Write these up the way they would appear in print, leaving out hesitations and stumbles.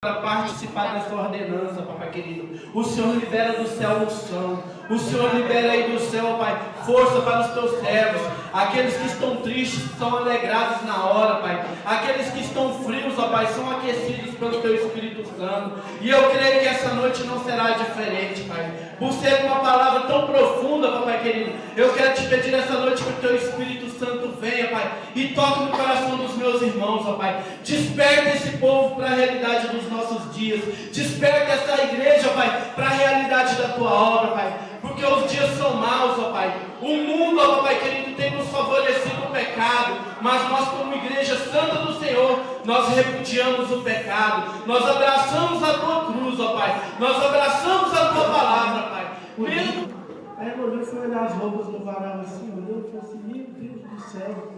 para participar dessa ordenança, papai querido. O Senhor libera do céu unção. O Senhor libera aí do céu, Pai, força para os teus servos. Aqueles que estão tristes são alegrados na hora, Pai. Aqueles que estão frios, ó Pai, são aquecidos pelo teu Espírito Santo. E eu creio que essa noite não será diferente, Pai. Por ser uma palavra tão profunda, papai querido, eu quero te pedir essa noite que o teu Espírito Santo venha, Pai, e toque no coração dos meus irmãos, ó Pai. Desperta esse povo para a realidade dos nossos dias. Desperta essa igreja, Pai, para a realidade da tua obra, Pai. Porque os dias são maus, ó Pai. O mundo, ó Papai querido, tem nos favorecido o pecado. Mas nós, como igreja santa do Senhor, nós repudiamos o pecado. Nós abraçamos a tua cruz, ó Pai. Nós abraçamos a tua palavra, Pai. Mesmo... Aí eu olhei e fui olhar as roupas no varal assim, olhou e falou assim, meu Deus do céu,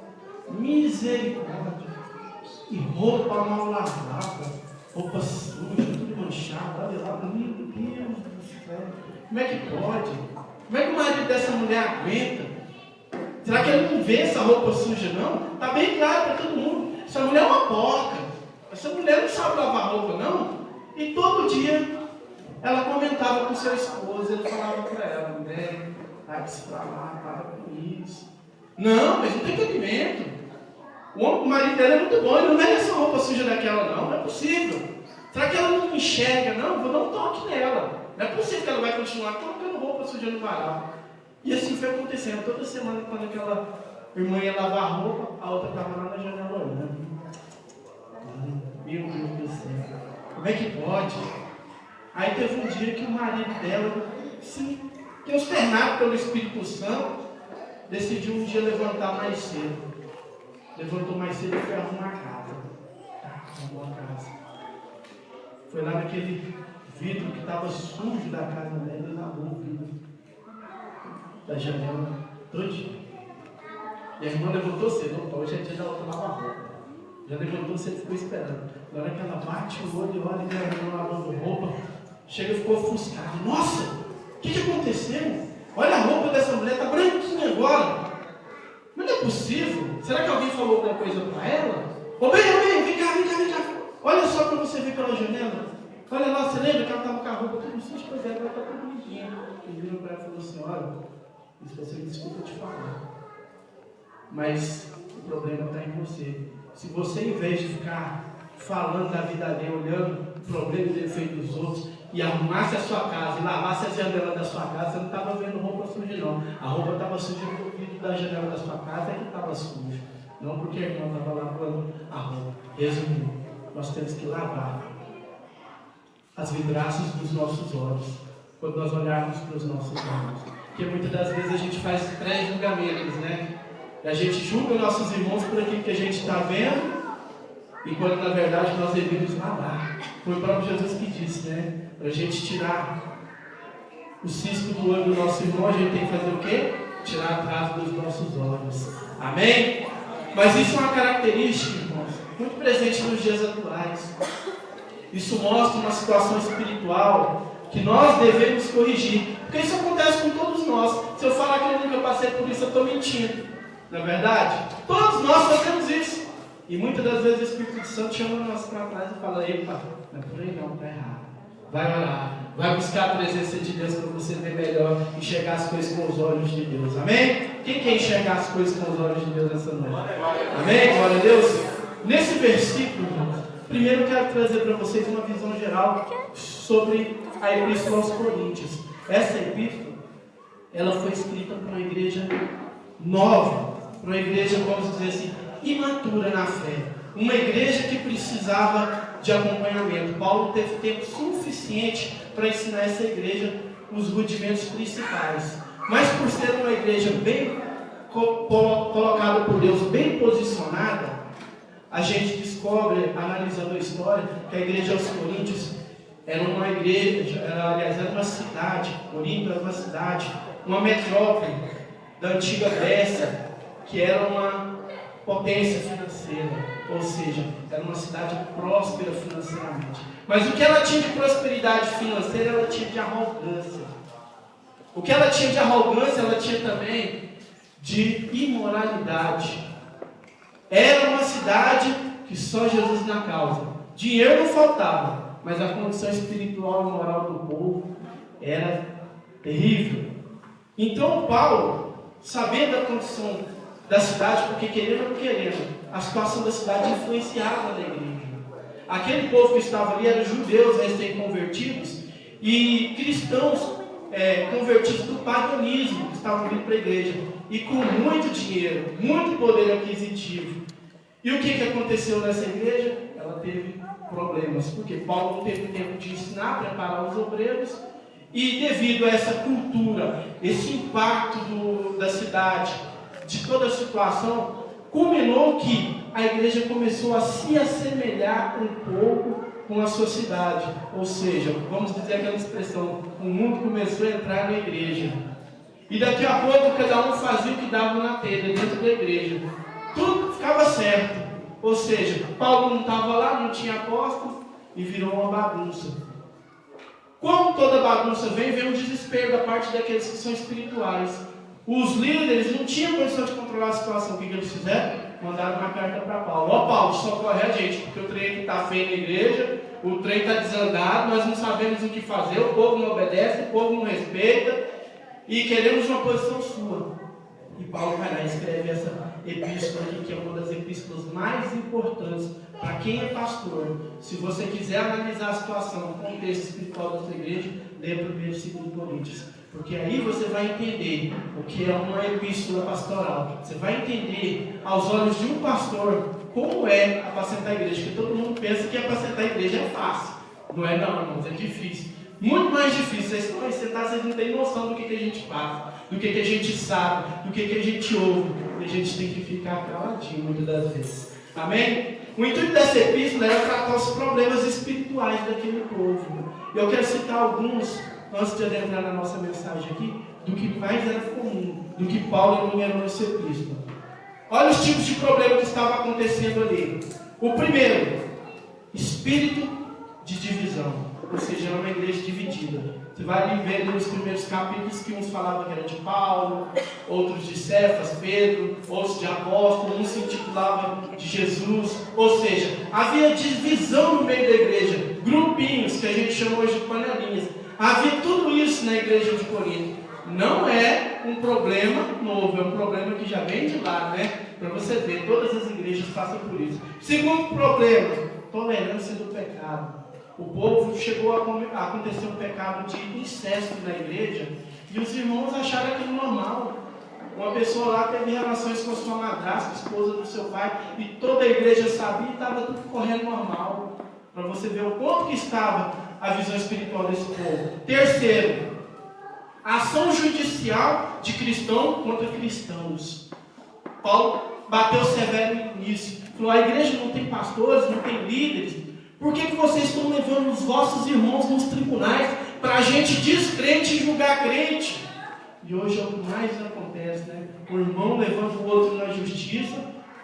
misericórdia. E roupa mal lavada, roupa suja, tudo manchada, olha lá, meu Deus do céu. Como é que pode? Como é que o marido dessa mulher aguenta? Será que ele não vê essa roupa suja, não? Está bem claro para todo mundo. Essa mulher é uma porca. Essa mulher não sabe lavar roupa, não. E todo dia ela comentava com seu esposo. Ele falava para ela, mulher, vai se pra lá, para com isso. Não, mas não tem cabimento. O marido dela é muito bom, ele não merece essa roupa suja daquela, não. Não é possível. Será que ela não enxerga? Não, vou dar um toque nela. Não é possível que ela vai continuar colocando roupa suja no varal. E assim foi acontecendo. Toda semana, quando aquela irmã ia lavar a roupa, a outra estava lá na janela olhando. Meu Deus do céu. Como é que pode? Aí teve um dia que o marido dela, sim, consternado pelo Espírito Santo, decidiu um dia levantar mais cedo. Levantou mais cedo e foi arrumar a casa. Arrumou a casa. Foi lá naquele vidro que estava sujo da casa dela e lavou o vidro da janela todinho. E a irmã levantou cedo. Opa, hoje é dia da outra lavar roupa. Já levantou cedo e ficou esperando. Na hora que ela bate o olho e olha que a irmã lavando roupa, chega e ficou ofuscada. Nossa, o que aconteceu? Olha a roupa dessa mulher, está branquinha agora. Mas não é possível. Será que alguém falou alguma coisa para ela? Ô bem, vem cá. Olha só para você ver pela janela. Olha lá, você lembra que ela estava com a roupa tudo suja? Pois é, ela está tudo bonitinha. E virou para ela e falou assim, olha, isso você me desculpa te falar. Mas o problema está em você. Se você, em vez de ficar falando da vida dele, olhando o problema e defeito dos outros, e arrumasse a sua casa, e lavasse as janelas da sua casa, você não estava vendo roupa suja, não. A roupa estava suja no vidro da janela da sua casa, é que estava suja. Não porque a irmã estava lavando a roupa. Resumindo, nós temos que lavar as vidraças dos nossos olhos, quando nós olharmos para os nossos irmãos. Porque muitas das vezes a gente faz pré-julgamentos, né? E a gente julga nossos irmãos por aquilo que a gente está vendo, e quando na verdade nós devemos lavar. Foi o próprio Jesus que disse, né? Para a gente tirar o cisco do olho do nosso irmão, a gente tem que fazer o quê? Tirar a trave dos nossos olhos. Amém? Mas isso é uma característica, irmãos, muito presente nos dias atuais. Isso mostra uma situação espiritual que nós devemos corrigir. Porque isso acontece com todos nós. Se eu falar que eu nunca passei por isso, eu estou mentindo. Não é verdade? Todos nós fazemos isso. E muitas das vezes o Espírito Santo chama nós para trás e fala, epa, não é por aí não, está errado. Vai orar. Vai buscar a presença de Deus para você ver melhor, enxergar as coisas com os olhos de Deus. Amém? Quem quer enxergar as coisas com os olhos de Deus nessa noite? Amém? Glória a Deus. Nesse versículo, primeiro eu quero trazer para vocês uma visão geral sobre a Epístola aos Coríntios. Essa epístola, ela foi escrita para uma igreja nova, para uma igreja, vamos dizer assim, imatura na fé. Uma igreja que precisava de acompanhamento. Paulo teve tempo suficiente para ensinar essa igreja os rudimentos principais. Mas por ser uma igreja bem colocada por Deus, bem posicionada, a gente descobre, analisando a história, que a igreja aos Coríntios era uma igreja, era uma cidade. Corinto era uma cidade, uma metrópole da antiga Grécia, que era uma potência financeira, ou seja, era uma cidade próspera financeiramente. Mas o que ela tinha de prosperidade financeira, ela tinha de arrogância. O que ela tinha de arrogância, ela tinha também de imoralidade. Era uma cidade que só Jesus na causa. Dinheiro não faltava, mas a condição espiritual e moral do povo era terrível. Então Paulo, sabendo da condição da cidade, porque querendo ou não querendo, a situação da cidade influenciava na igreja. Aquele povo que estava ali eram judeus recém-convertidos e cristãos convertidos do paganismo, que estavam vindo para a igreja, e com muito dinheiro, muito poder aquisitivo. E o que aconteceu nessa igreja? Ela teve problemas, porque Paulo não teve tempo de ensinar, preparar os obreiros, e devido a essa cultura, esse impacto da cidade, de toda a situação, culminou que a igreja começou a se assemelhar um pouco com a sua cidade. Ou seja, vamos dizer aquela expressão, o mundo começou a entrar na igreja. E daqui a pouco cada um fazia o que dava na telha dentro da igreja. Tudo ficava certo. Ou seja, Paulo não estava lá, não tinha apóstolo e virou uma bagunça. Como toda bagunça vem um desespero da parte daqueles que são espirituais. Os líderes não tinham condição de controlar a situação. O que eles fizeram? Mandaram uma carta para Paulo. Ó Paulo, socorre a gente, porque o trem está feio na igreja, o trem está desandado, nós não sabemos o que fazer, o povo não obedece, o povo não respeita, e queremos uma posição sua. E Paulo vai lá e escreve essa epístola aqui, que é uma das epístolas mais importantes para quem é pastor. Se você quiser analisar a situação, o contexto espiritual da sua igreja, lê 1º e 2º Coríntios. Porque aí você vai entender o que é uma epístola pastoral. Você vai entender, aos olhos de um pastor, como é apacentar a igreja. Porque todo mundo pensa que apacentar a igreja é fácil. Não é não, irmãos, é difícil. Muito mais difícil. Vocês estão aí sentados, vocês não têm noção do que a gente passa, do que a gente sabe, do que a gente ouve. E a gente tem que ficar caladinho muitas das vezes. Amém? O intuito dessa epístola era tratar os problemas espirituais daquele povo. Eu quero citar alguns, antes de adentrar na nossa mensagem aqui, do que mais era comum, do que Paulo enumerou nessa epístola. Olha os tipos de problema que estavam acontecendo ali. O primeiro, espírito de divisão. Ou seja, era uma igreja dividida. Você vai ali ver nos primeiros capítulos que uns falavam que era de Paulo, outros de Cefas, Pedro, outros de apóstolo, uns se intitulavam de Jesus. Ou seja, havia divisão no meio da igreja, grupinhos, que a gente chama hoje de panelinhas. Havia tudo isso na igreja de Corinto. Não é um problema novo, é um problema que já vem de lá, né? Para você ver, todas as igrejas passam por isso. Segundo problema, tolerância do pecado. O povo chegou a acontecer um pecado de incesto na igreja e os irmãos acharam aquilo normal. Uma pessoa lá teve relações com a sua madrasta, esposa do seu pai, e toda a igreja sabia e estava tudo correndo normal. Para você ver o quanto que estava a visão espiritual desse povo. Terceiro, ação judicial de cristão contra cristãos. Paulo bateu severo nisso. Falou, a igreja não tem pastores, não tem líderes. Por que vocês estão levando os vossos irmãos nos tribunais para a gente descrente e julgar crente? E hoje é o que mais acontece, né? O irmão levando o outro na justiça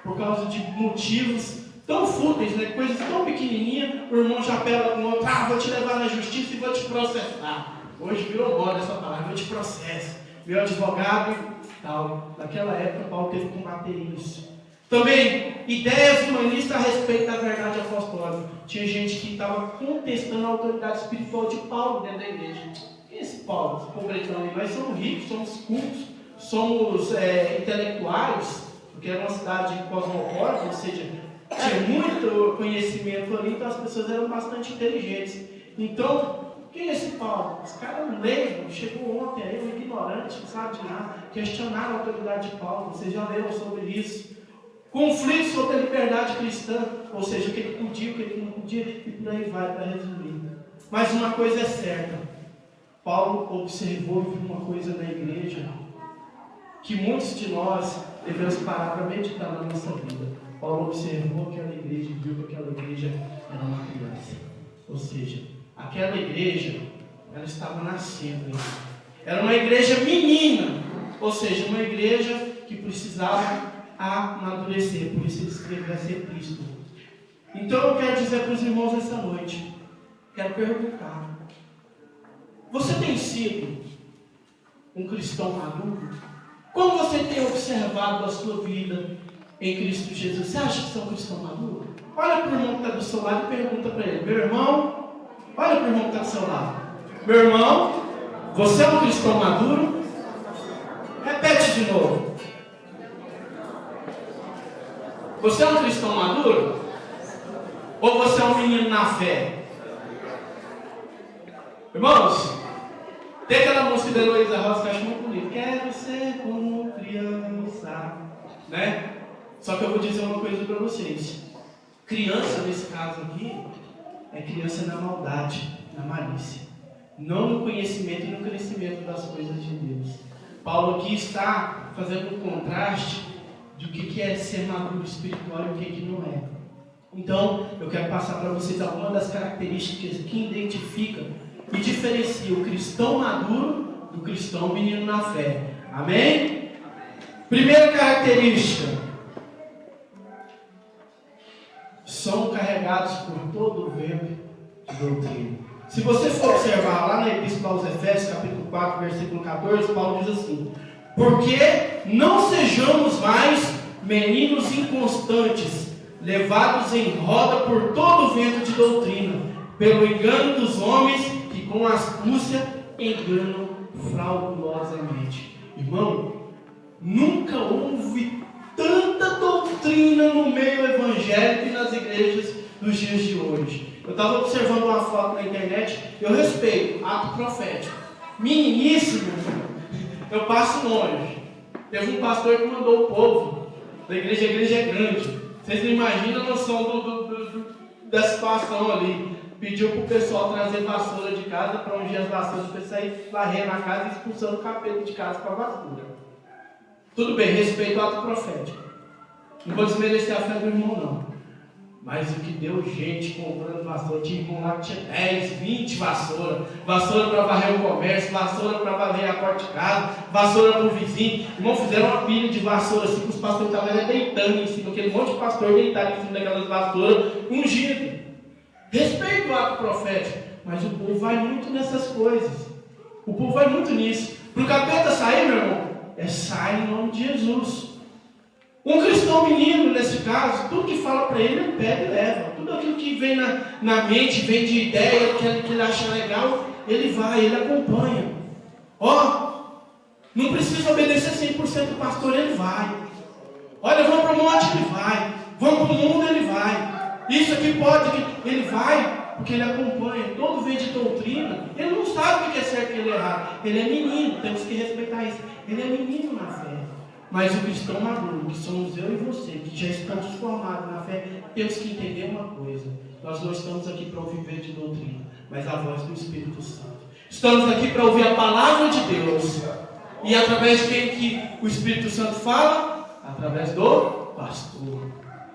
por causa de motivos tão fúteis, né? Coisas tão pequenininhas, o irmão já pega com o outro, vou te levar na justiça e vou te processar. Hoje virou moda essa palavra, vou te processo. Meu advogado e tal. Naquela época, Paulo teve que combater isso. Também, ideias humanistas a respeito da verdade apostólica. Tinha gente que estava contestando a autoridade espiritual de Paulo dentro da igreja. Quem é esse Paulo? Esse pobretão aí? Nós somos ricos, somos cultos, somos intelectuais, porque era uma cidade cosmopolita, ou seja, tinha muito conhecimento ali, então as pessoas eram bastante inteligentes. Então, quem é esse Paulo? Esse cara é um leigo, chegou ontem aí, um ignorante, não sabe de nada, questionaram a autoridade de Paulo, vocês já leram sobre isso. Conflito sobre a liberdade cristã, ou seja, o que ele podia, o que ele não podia, e por aí vai, para resumir. Mas uma coisa é certa, Paulo observou e viu uma coisa na igreja, que muitos de nós devemos parar para meditar na nossa vida. Paulo observou aquela igreja e viu que aquela igreja era uma criança. Ou seja, aquela igreja, ela estava nascendo. Era uma igreja menina, ou seja, uma igreja que precisava amadurecer, por isso ele escreveu essa epístola. Então eu quero dizer para os irmãos essa noite, quero perguntar, você tem sido um cristão maduro? Como você tem observado a sua vida em Cristo Jesus? Você acha que você é um cristão maduro? Olha para o irmão que está do seu lado e pergunta para ele, meu irmão, para o irmão que está do seu lado. Meu irmão, você é um cristão maduro? Repete de novo. Você é um cristão maduro? Ou você é um menino na fé? Irmãos, tem aquela música da Heloísa Rosa que eu acho muito bonita. Quero ser como criança, né? Só que eu vou dizer uma coisa para vocês. Criança, nesse caso aqui, é criança na maldade, na malícia. Não no conhecimento e no crescimento das coisas de Deus. Paulo aqui está fazendo um contraste de o que é ser maduro espiritual e o que não é. Então, eu quero passar para vocês algumas das características que identificam e diferencia o cristão maduro do cristão menino na fé. Amém? Primeira característica: são carregados por todo o vento de doutrina. Se você for observar lá na Epístola aos Efésios, capítulo 4, versículo 14, Paulo diz assim: porque não sejamos mais meninos inconstantes, levados em roda por todo o vento de doutrina, pelo engano dos homens que com astúcia enganam fraudulosamente. Irmão, nunca houve tanta doutrina no meio evangélico e nas igrejas dos dias de hoje. Eu estava observando uma foto na internet, eu respeito, ato profético. Meniníssimo, eu passo longe. Teve um pastor que mandou o povo da igreja, a igreja é grande. Vocês não imaginam a noção da situação ali. Pediu para o pessoal trazer vassoura de casa para ungir as vassouras, para sair varrendo a casa e expulsando o capeta de casa com a vassoura. Tudo bem, respeito ao ato profético. Não vou desmerecer a fé do irmão, não. Mas o que deu gente comprando vassoura, tinha irmão lá que tinha 10, 20 vassouras. Vassoura para varrer o comércio, vassoura para varrer a porta de casa, vassoura para o vizinho. Irmão, fizeram uma pilha de vassoura assim, que os pastores estavam deitando em cima, aquele monte de pastor deitado em cima daquelas vassouras, ungido. Respeito o ato profético, mas o povo vai muito nessas coisas. O povo vai muito nisso. Para o capeta sair, meu irmão, sai em nome de Jesus. Um cristão menino, nesse caso, tudo que fala para ele pega e leva. Tudo aquilo que vem na mente, vem de ideia, que ele acha legal, ele vai, ele acompanha. Não precisa obedecer 100% do pastor, ele vai. Olha, vamos para o monte, ele vai. Vamos para o mundo, ele vai. Isso aqui pode, ele vai, porque ele acompanha. Todo vem de doutrina, ele não sabe o que é certo e o que é errado. Ele é menino, temos que respeitar isso. Ele é menino na fé. Mas o cristão maduro, que somos eu e você, que já estamos formados na fé, temos que entender uma coisa: nós não estamos aqui para ouvir de doutrina, mas a voz do Espírito Santo. Estamos aqui para ouvir a palavra de Deus. E através de quem que o Espírito Santo fala? Através do pastor.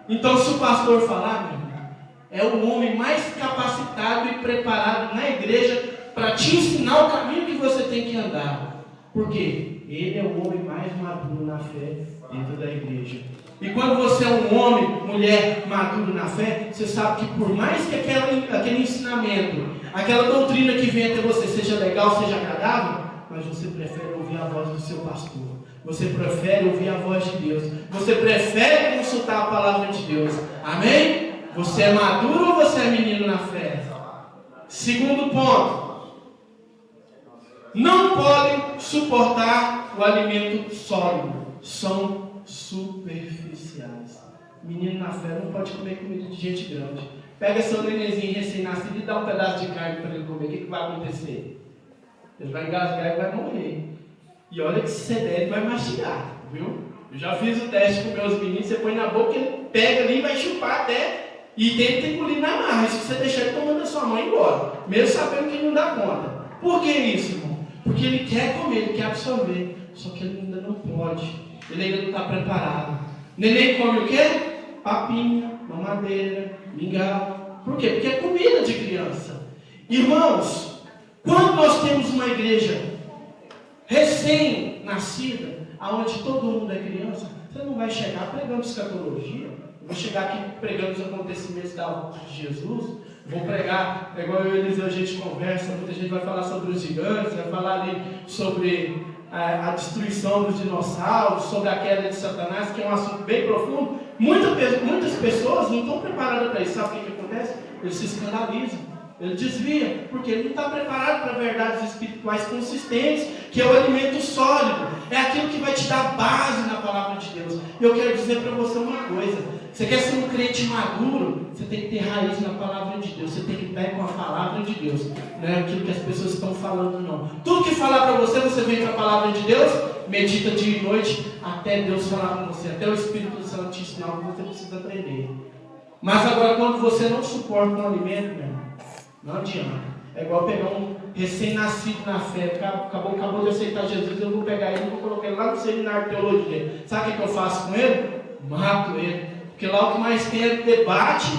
Então, se o pastor falar, meu irmão, é o homem mais capacitado e preparado na igreja para te ensinar o caminho que você tem que andar. Por quê? Ele é o homem mais maduro na fé dentro da igreja. E quando você é um homem, mulher maduro na fé, você sabe que por mais que aquele ensinamento, aquela doutrina que vem até você seja legal, seja agradável, mas você prefere ouvir a voz do seu pastor. Você prefere ouvir a voz de Deus. Você prefere consultar a palavra de Deus. Amém? Você é maduro ou você é menino na fé? Segundo ponto: não podem suportar o alimento sólido. São superficiais. Menino na fé não pode comer comida de gente grande. Pega seu nenenzinho recém-nascido e dá um pedaço de carne para ele comer. O que vai acontecer? Ele vai engasgar e vai morrer. E olha que se você der, ele vai mastigar, viu? Eu já fiz o teste com meus meninos. Você põe na boca, ele pega ali e vai chupar até. E tem que engolir na marra. Se você deixar ele tomando a sua mãe embora, mesmo sabendo que ele não dá conta. Por que isso, irmão? Porque ele quer comer, ele quer absorver. Só que ele ainda não pode. Ele ainda não está preparado. Neném come o quê? Papinha, mamadeira, mingau. Por quê? Porque é comida de criança. Irmãos, quando nós temos uma igreja recém-nascida, aonde todo mundo é criança, você não vai chegar pregando escatologia. Eu vou chegar aqui pregando os acontecimentos da volta de Jesus. Vou pregar, igual eu e Eliseu, a gente conversa, muita gente vai falar sobre os gigantes, vai falar ali sobre a destruição dos dinossauros, sobre a queda de Satanás, que é um assunto bem profundo. Muitas pessoas não estão preparadas para isso. Sabe o que acontece? Eles se escandalizam. Ele desvia, porque ele não está preparado para verdades espirituais consistentes, que é o alimento sólido, é aquilo que vai te dar base na palavra de Deus. E eu quero dizer para você uma coisa: você quer ser um crente maduro, você tem que ter raiz na palavra de Deus, você tem que estar com a palavra de Deus, não é aquilo que as pessoas estão falando, não. Tudo que falar para você, você vem para a palavra de Deus, medita dia e noite, até Deus falar com você, até o Espírito Santo te ensinar o que você precisa aprender. Mas agora, quando você não suporta um alimento, meu irmão, não adianta. É igual pegar um recém-nascido na fé, acabou de aceitar Jesus, eu vou pegar ele e vou colocar ele lá no seminário de teologia. Sabe o que eu faço com ele? Mato ele. Porque lá o que mais tem é debate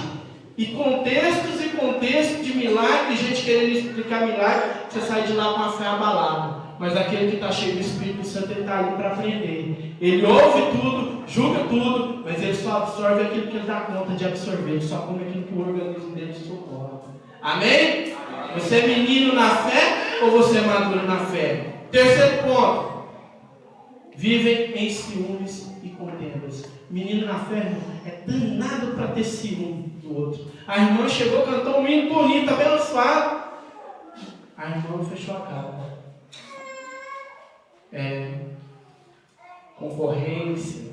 e contextos de milagre, gente querendo explicar milagre, você sai de lá com a fé abalada. Mas aquele que está cheio do Espírito Santo, ele está ali para aprender. Ele ouve tudo, julga tudo, mas ele só absorve aquilo que ele dá conta de absorver. Ele só come aquilo que o organismo dele suporta. Amém? Você é menino na fé ou você é maduro na fé? Terceiro ponto: vivem em ciúmes e contendas. Menino na fé, irmão, é danado para ter ciúme do outro. A irmã chegou, cantou um hino bonito, abençoado. A irmã fechou a cara. Concorrência,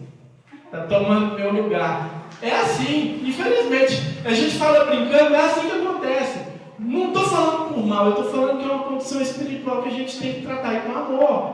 está tomando meu lugar. É assim, infelizmente. A gente fala brincando, é assim que acontece. Não estou falando por mal, eu estou falando que é uma condição espiritual que a gente tem que tratar com amor.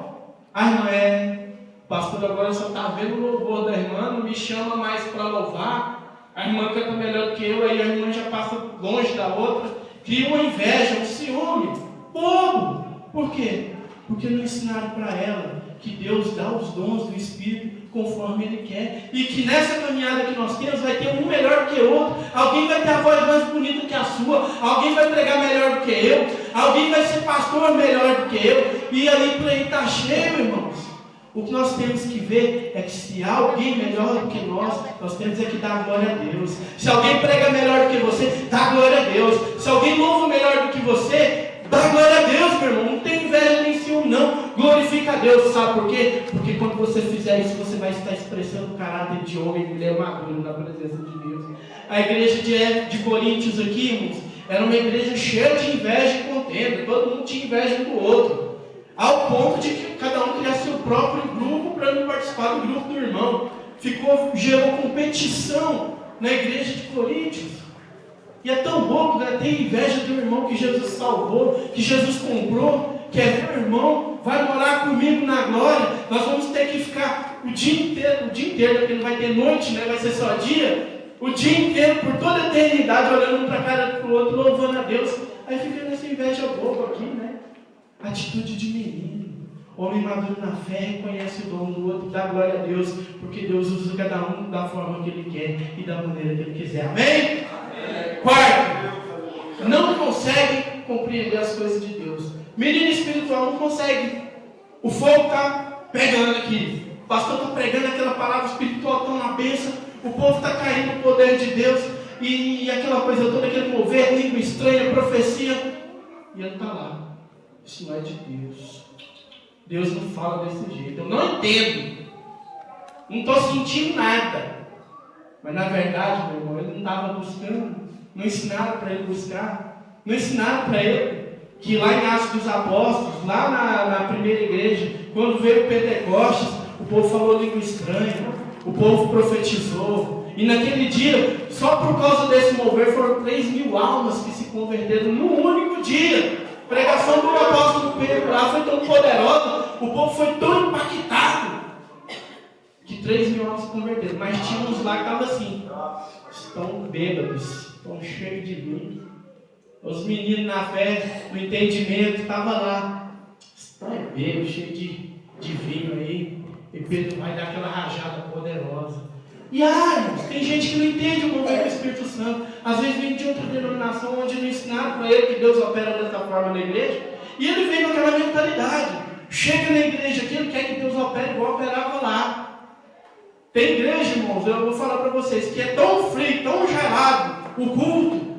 A irmã o pastor agora só está vendo o louvor da irmã, não me chama mais para louvar. A irmã canta melhor do que eu, aí a irmã já passa longe da outra. Cria uma inveja, um ciúme, bobo. Por quê? Porque não ensinaram para ela que Deus dá os dons do Espírito conforme Ele quer, e que nessa caminhada que nós temos vai ter um melhor do que o outro. Alguém vai ter a voz mais bonita que a sua, alguém vai pregar melhor do que eu, alguém vai ser pastor melhor do que eu, e aí por aí está cheio, irmãos. O que nós temos que ver é que se há alguém melhor do que nós temos é que dar glória a Deus. Se alguém prega melhor do que você, dá glória a Deus. Se alguém louva melhor do que você, dá glória a Deus, meu irmão. Não tem inveja nem ciúme, não. Glorifica a Deus. Sabe por quê? Porque quando você fizer isso, você vai estar expressando o caráter de homem e mulher maduro na presença de Deus. A igreja de Coríntios aqui, irmãos, era uma igreja cheia de inveja e contenda. Todo mundo tinha inveja um do outro. Ao ponto de que cada um criar seu próprio grupo para não participar do grupo do irmão. Gerou competição na igreja de Coríntios. E é tão bobo, né? Ter inveja do irmão que Jesus salvou, que Jesus comprou, que é meu irmão, vai morar comigo na glória. Nós vamos ter que ficar o dia inteiro, porque não vai ter noite, né? Vai ser só dia. O dia inteiro, por toda a eternidade, olhando um para a cara do outro, louvando a Deus. Aí fica nessa inveja boba aqui, né? Atitude de menino. Homem maduro na fé reconhece o dom do outro, dá glória a Deus, porque Deus usa cada um da forma que Ele quer e da maneira que Ele quiser. Amém? Quarto, não consegue compreender as coisas de Deus. Menino espiritual não consegue. O fogo está pegando aqui. O pastor está pregando aquela palavra espiritual tão na bênção. O povo está caindo no poder de Deus. E aquela coisa toda, aquele mover, língua estranha, profecia. E ele está lá. Isso não é de Deus. Deus não fala desse jeito. Eu não entendo. Não estou sentindo nada. Mas na verdade, meu irmão, ele não estava buscando. Não ensinaram para ele buscar. Não ensinaram para ele que lá em Atos dos Apóstolos, lá na primeira igreja, quando veio o Pentecostes, o povo falou língua estranha, o povo profetizou. E naquele dia, só por causa desse mover, foram 3.000 almas que se converteram num único dia. A pregação do apóstolo Pedro lá foi tão poderosa, o povo foi tão impactado, que 3.000 almas se converteram. Mas tinha uns lá que estavam assim, estão bêbados, estão cheios de vinho. Os meninos na fé, no entendimento, estavam lá, estão bêbados, cheios de vinho aí. E Pedro vai dar aquela rajada poderosa. E tem gente que não entende o mover do Espírito Santo. Às vezes vem de outra denominação onde não ensinaram para ele que Deus opera dessa forma na igreja. E ele vem com aquela mentalidade. Chega na igreja aqui, ele quer que Deus opere igual operava lá. Tem igreja, irmãos, eu vou falar para vocês, que é tão frio, tão gelado o culto,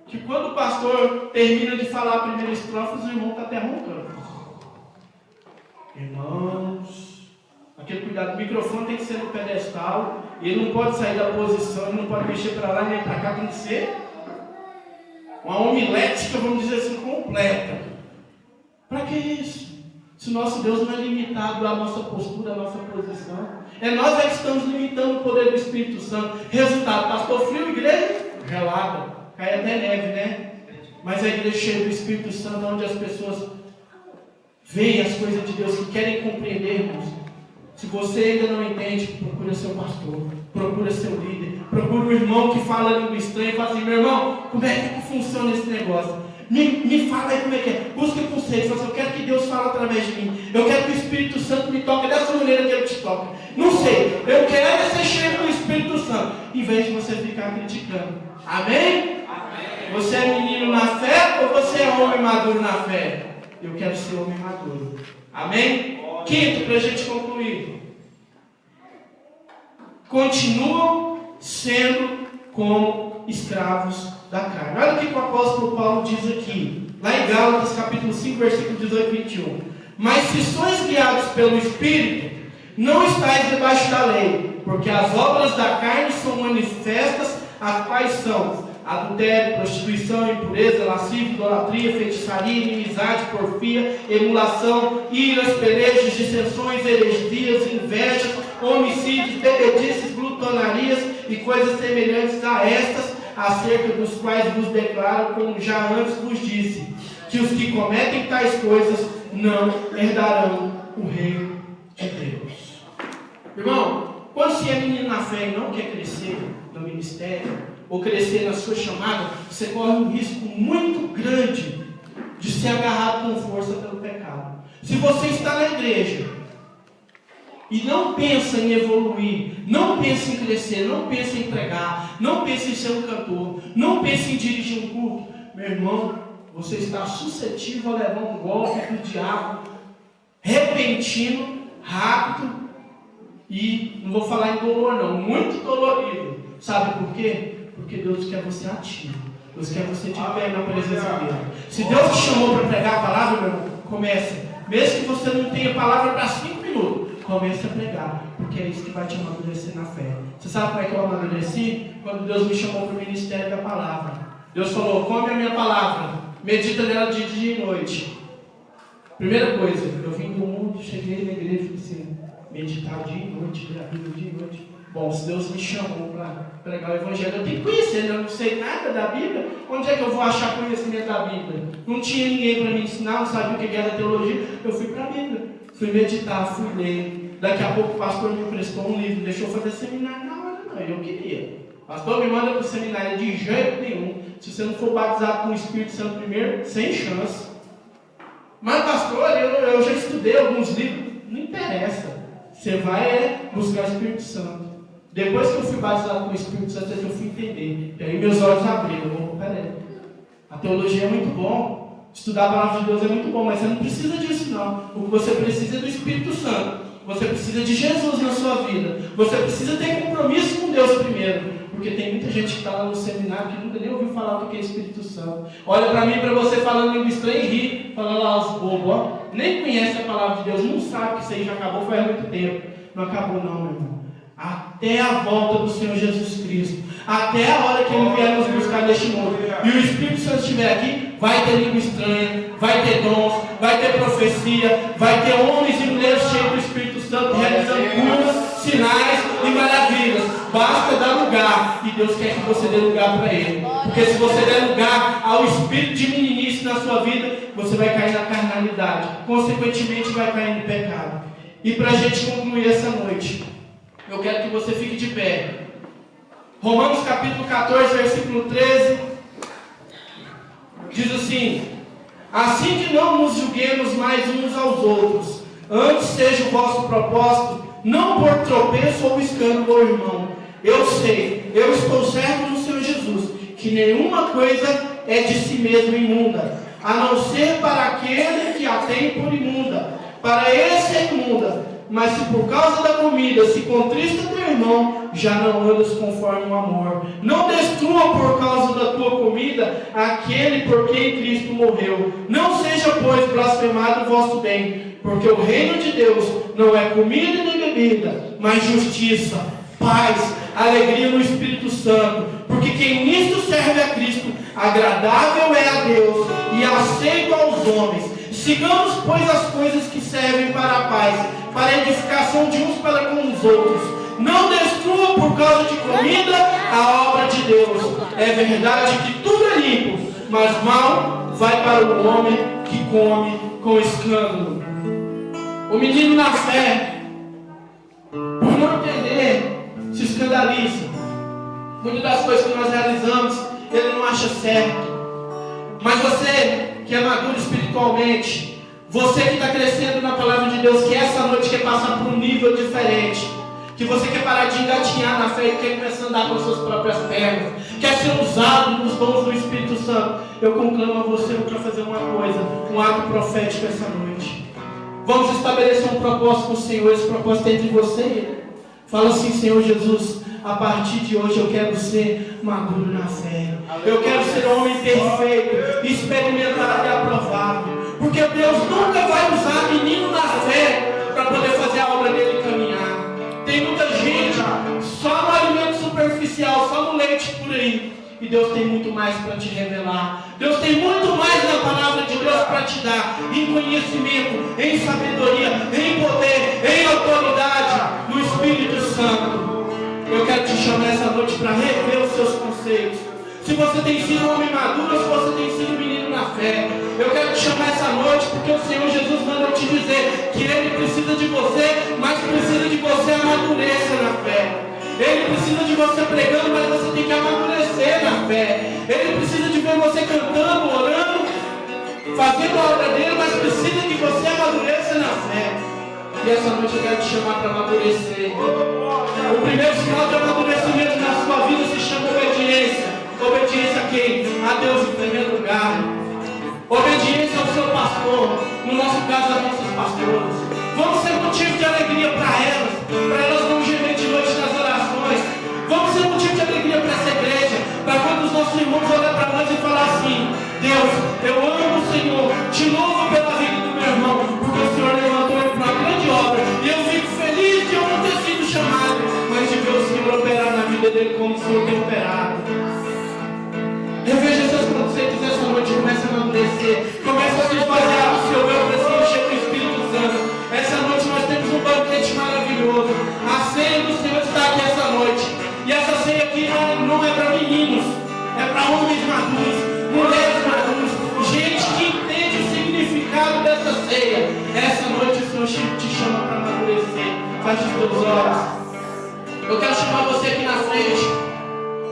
que quando o pastor termina de falar a primeira estrofe, os irmãos estão até roncando. Irmãos, aquele cuidado, o microfone tem que ser no pedestal, e ele não pode sair da posição, ele não pode mexer para lá nem para cá, tem que ser uma homilética, vamos dizer assim, completa. Para que isso? Se o nosso Deus não é limitado à nossa postura, à nossa posição. É nós que estamos limitando o poder do Espírito Santo. Resultado, pastor frio, igreja gelada. Cai até neve, né? Mas a igreja cheia do Espírito Santo, onde as pessoas veem as coisas de Deus, que querem compreender, irmãos. Se você ainda não entende, procura seu pastor, procura seu líder, procura o irmão que fala língua estranha e fala assim: meu irmão, como é que funciona esse negócio? Me fala aí como é que é. Busca conselho. Fala assim: eu quero que Deus fale através de mim. Eu quero que o Espírito Santo me toque dessa maneira que Ele te toca. Não sei. Eu quero ser cheio do Espírito Santo. Em vez de você ficar criticando. Amém? Amém. Você é menino na fé ou você é homem maduro na fé? Eu quero ser homem maduro. Amém? Quinto, para a gente concluir. Continuam sendo como escravos da carne. Olha o que o apóstolo Paulo diz aqui, lá em Gálatas capítulo 5, versículo 18 e 21. Mas se sois guiados pelo Espírito, não estáis debaixo da lei, porque as obras da carne são manifestas, as quais são adultério, prostituição, impureza, lascívia, idolatria, feitiçaria, inimizade, porfia, emulação, iras, pelejos, dissensões, heresias, invejas, homicídios, bebedices, glutonarias e coisas semelhantes a estas, acerca dos quais vos declaro, como já antes vos disse, que os que cometem tais coisas não herdarão o reino de Deus. Irmão, quando você é menino na fé e não quer crescer no ministério, ou crescer na sua chamada, você corre um risco muito grande de ser agarrado com força pelo pecado. Se você está na igreja e não pensa em evoluir, não pensa em crescer, não pensa em pregar, não pensa em ser um cantor, não pensa em dirigir um culto, meu irmão, você está suscetível a levar um golpe do diabo repentino, rápido e, não vou falar em dolor não, muito dolorido. Sabe por quê? Porque Deus quer você ativo. Deus quer você de pé na presença dele. Se Deus te chamou para pregar a palavra, meu irmão, comece. Mesmo que você não tenha palavra para 5 minutos, comece a pregar. Porque é isso que vai te amadurecer na fé. Você sabe como é que eu amadureci? Quando Deus me chamou para o ministério da palavra. Deus falou: come a minha palavra, medita nela de dia e noite. Primeira coisa, eu vim do mundo, cheguei na igreja e falei assim: meditar dia e noite, ler a Bíblia dia e noite. Bom, se Deus me chamou para pregar o Evangelho, eu tenho que conhecer, né? Eu não sei nada da Bíblia. Onde é que eu vou achar conhecimento da Bíblia? Não tinha ninguém para me ensinar, não sabia o que era teologia. Eu fui para a Bíblia, fui meditar, fui ler. Daqui a pouco o pastor me emprestou um livro, deixou eu fazer seminário na hora, não, eu queria. Pastor, me manda para o seminário de jeito nenhum. Se você não for batizado com o Espírito Santo primeiro, sem chance. Mas pastor, eu já estudei alguns livros, não interessa. Você vai buscar o Espírito Santo. Depois que eu fui batizado com o Espírito Santo, eu fui entender. E aí meus olhos abriram. Peraí. A teologia é muito bom. Estudar a palavra de Deus é muito bom. Mas você não precisa disso não. O que você precisa é do Espírito Santo. Você precisa de Jesus na sua vida. Você precisa ter compromisso com Deus primeiro. Porque tem muita gente que está lá no seminário que nunca nem ouviu falar do que é Espírito Santo. Olha para mim, para você falando língua estranha e ri. Falando lá os bobos. Ó. Nem conhece a palavra de Deus. Não sabe que isso aí já acabou faz muito tempo. Não acabou não, meu irmão. Até a volta do Senhor Jesus Cristo, até a hora que Ele vier nos buscar neste mundo, e o Espírito Santo estiver aqui, vai ter língua estranha, vai ter dons, vai ter profecia, vai ter homens e mulheres cheios do Espírito Santo, realizando curas, sinais e maravilhas. Basta dar lugar, e Deus quer que você dê lugar para Ele, porque se você der lugar ao espírito de meninice na sua vida, você vai cair na carnalidade, consequentemente vai cair no pecado. E para a gente concluir essa noite, eu quero que você fique de pé. Romanos capítulo 14, versículo 13. Diz assim: assim que não nos julguemos mais uns aos outros, antes seja o vosso propósito, não por tropeço ou escândalo, meu irmão. Eu sei, eu estou certo no Senhor Jesus, que nenhuma coisa é de si mesmo imunda, a não ser para aquele que a tem por imunda. Para esse é imunda. Mas se por causa da comida se contrista teu irmão, já não andas conforme o amor. Não destrua por causa da tua comida aquele por quem Cristo morreu. Não seja, pois, blasfemado o vosso bem, porque o reino de Deus não é comida nem bebida, mas justiça, paz, alegria no Espírito Santo. Porque quem nisto serve a Cristo agradável é a Deus e aceito aos homens. Sigamos, pois, as coisas que servem para a paz, para a edificação de uns para com os outros. Não destrua por causa de comida a obra de Deus. É verdade que tudo é limpo, mas mal vai para o homem que come com escândalo. O menino na fé, por não entender, se escandaliza. Muitas das coisas que nós realizamos, ele não acha certo. Mas você que é maduro espiritualmente, você que está crescendo na palavra de Deus, que essa noite quer passar por um nível diferente, que você quer parar de engatinhar na fé e quer começar a andar com as suas próprias pernas, quer ser usado nos dons do Espírito Santo, eu conclamo a você para fazer uma coisa, um ato profético essa noite. Vamos estabelecer um propósito com o Senhor. Esse propósito é entre você e Ele. Fala assim: Senhor Jesus, a partir de hoje eu quero ser maduro na fé. Eu quero ser homem perfeito, experimentado e aprovado. Porque Deus nunca vai usar menino na fé para poder fazer a obra dele caminhar. Tem muita gente só no alimento superficial, só no leite por aí. E Deus tem muito mais para te revelar. Deus tem muito mais na palavra de Deus para te dar. Em conhecimento, em sabedoria, em poder, em autoridade, no Espírito Santo. Eu quero te chamar essa noite para rever os seus conceitos. Se você tem sido um homem maduro ou se você tem sido um menino na fé. Eu quero te chamar essa noite porque o Senhor Jesus manda te dizer que Ele precisa de você, mas precisa de você amadurecer na fé. Ele precisa de você pregando, mas você tem que amadurecer na fé. Ele precisa de ver você cantando, orando, fazendo a obra dele, mas precisa que você amadureça na fé. E essa noite eu quero te chamar para amadurecer. O primeiro sinal de amadurecimento na sua vida se chama obediência. Obediência a quem? A Deus em primeiro lugar. Obediência ao seu pastor. No nosso caso, as nossas pastoras. Vamos ser motivo de alegria para elas não gemer de noite nas orações. Vamos ser motivo de alegria para essa igreja, para quando os nossos irmãos olham para nós e falar assim: Deus, eu amo o Senhor, te louvo pela vida do meu irmão, porque o Senhor levantou ele para uma grande obra, e eu fico feliz de eu não ter sido chamado, mas de ver o Senhor operar na vida dele como o Senhor tem operado. Reveja seus conceitos essa noite, comece a amadurecer, comece a se esvaziar do seu eu para se encher do Espírito Santo. Essa noite nós temos um banquete maravilhoso. A ceia do Senhor está aqui essa noite. E essa ceia aqui não é para meninos, é para homens maduros, mulheres maduras, gente que entende o significado dessa ceia. Essa noite o Senhor te chama para amadurecer. Feche os teus olhos. Eu quero chamar você aqui na frente.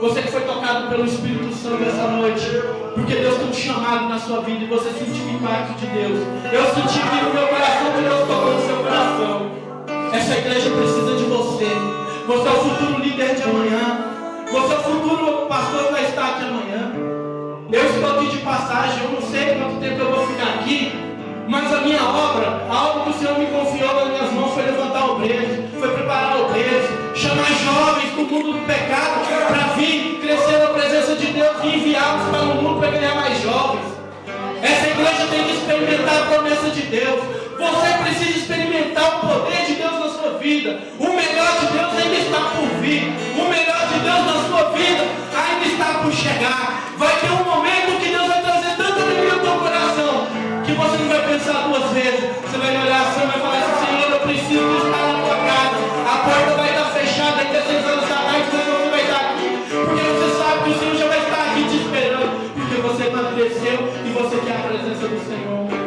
Você que foi tocado pelo Espírito Santo essa noite, porque Deus tem um chamado na sua vida e você sentiu o impacto de Deus. Eu senti que no meu coração que Deus tocou no seu coração. Essa igreja precisa de você. Você é o futuro líder de amanhã. Você é o futuro pastor que vai estar aqui amanhã. Eu estou aqui de passagem, eu não sei quanto tempo eu vou ficar aqui, mas a minha obra, a obra que o Senhor me confiou nas minhas mãos foi levantar obreiros, foi preparar obreiros, chamar jovens do mundo do pecado para vir crescer na presença de Deus e enviá-los para o mundo para ganhar mais jovens. Essa igreja tem que experimentar a promessa de Deus. Você precisa experimentar o poder de Deus na sua vida. O melhor de Deus ainda está por vir. O melhor de Deus na sua vida ainda está por chegar. Vai ter um momento que Deus vai trazer tanta alegria ao teu coração que você não vai pensar duas vezes. Você vai olhar assim e vai falar assim: Senhor, eu preciso estar na tua casa. A porta vai estar fechada até 6 horas da tarde, mas você vai estar aqui. Porque você sabe que o Senhor já vai estar aqui te esperando. Porque você amadureceu e você quer a presença do Senhor.